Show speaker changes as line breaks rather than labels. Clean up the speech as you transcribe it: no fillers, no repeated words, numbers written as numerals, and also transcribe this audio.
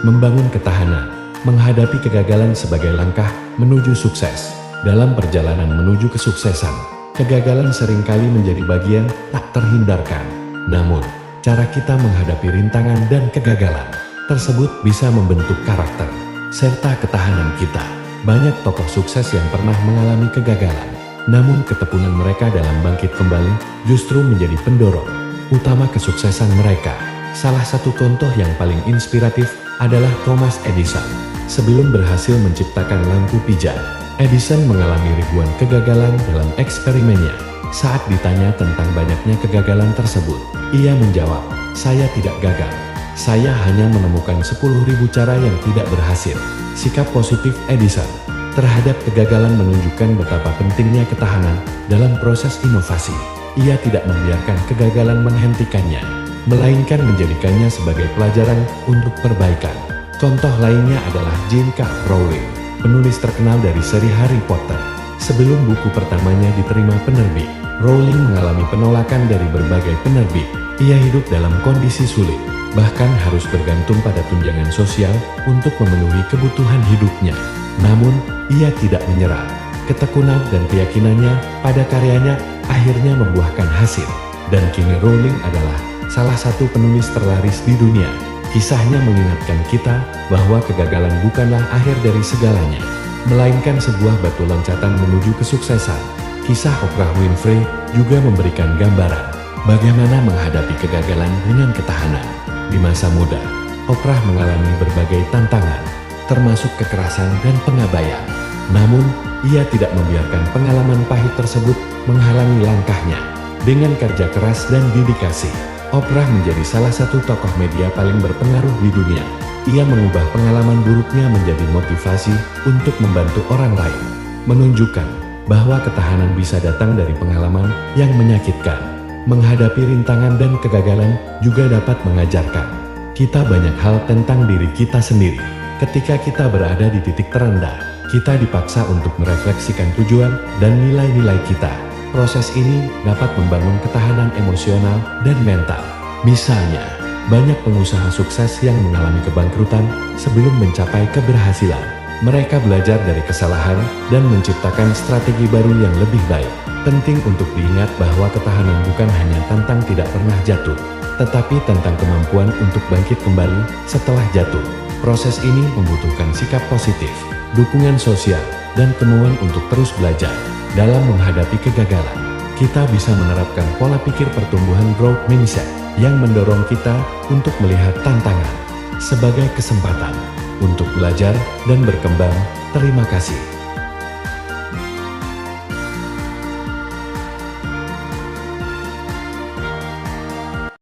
Membangun ketahanan, menghadapi kegagalan sebagai langkah menuju sukses. Dalam perjalanan menuju kesuksesan, kegagalan seringkali menjadi bagian tak terhindarkan. Namun, cara kita menghadapi rintangan dan kegagalan tersebut bisa membentuk karakter serta ketahanan kita. Banyak tokoh sukses yang pernah mengalami kegagalan, namun ketekunan mereka dalam bangkit kembali justru menjadi pendorong utama kesuksesan mereka. Salah satu contoh yang paling inspiratif adalah Thomas Edison. Sebelum berhasil menciptakan lampu pijar, Edison mengalami ribuan kegagalan dalam eksperimennya. Saat ditanya tentang banyaknya kegagalan tersebut, ia menjawab, "Saya tidak gagal. Saya hanya menemukan 10.000 cara yang tidak berhasil." Sikap positif Edison terhadap kegagalan menunjukkan betapa pentingnya ketahanan dalam proses inovasi. Ia tidak membiarkan kegagalan menghentikannya, melainkan menjadikannya sebagai pelajaran untuk perbaikan. Contoh lainnya adalah J.K. Rowling, penulis terkenal dari seri Harry Potter. Sebelum buku pertamanya diterima penerbit, Rowling mengalami penolakan dari berbagai penerbit. Ia hidup dalam kondisi sulit, bahkan harus bergantung pada tunjangan sosial untuk memenuhi kebutuhan hidupnya. Namun, ia tidak menyerah. Ketekunan dan keyakinannya pada karyanya akhirnya membuahkan hasil. Dan kini Rowling adalah salah satu penulis terlaris di dunia. Kisahnya mengingatkan kita bahwa kegagalan bukanlah akhir dari segalanya, melainkan sebuah batu loncatan menuju kesuksesan. Kisah Oprah Winfrey juga memberikan gambaran bagaimana menghadapi kegagalan dengan ketahanan. Di masa muda, Oprah mengalami berbagai tantangan, termasuk kekerasan dan pengabaian. Namun, ia tidak membiarkan pengalaman pahit tersebut menghalangi langkahnya. Dengan kerja keras dan dedikasi, Oprah menjadi salah satu tokoh media paling berpengaruh di dunia. Ia mengubah pengalaman buruknya menjadi motivasi untuk membantu orang lain, menunjukkan bahwa ketahanan bisa datang dari pengalaman yang menyakitkan. Menghadapi rintangan dan kegagalan juga dapat mengajarkan kita banyak hal tentang diri kita sendiri. Ketika kita berada di titik terendah, kita dipaksa untuk merefleksikan tujuan dan nilai-nilai kita. Proses ini dapat membangun ketahanan emosional dan mental. Misalnya, banyak pengusaha sukses yang mengalami kebangkrutan sebelum mencapai keberhasilan. Mereka belajar dari kesalahan dan menciptakan strategi baru yang lebih baik. Penting untuk diingat bahwa ketahanan bukan hanya tentang tidak pernah jatuh, tetapi tentang kemampuan untuk bangkit kembali setelah jatuh. Proses ini membutuhkan sikap positif, dukungan sosial, dan kemauan untuk terus belajar. Dalam menghadapi kegagalan, kita bisa menerapkan pola pikir pertumbuhan growth mindset yang mendorong kita untuk melihat tantangan sebagai kesempatan untuk belajar dan berkembang. Terima kasih.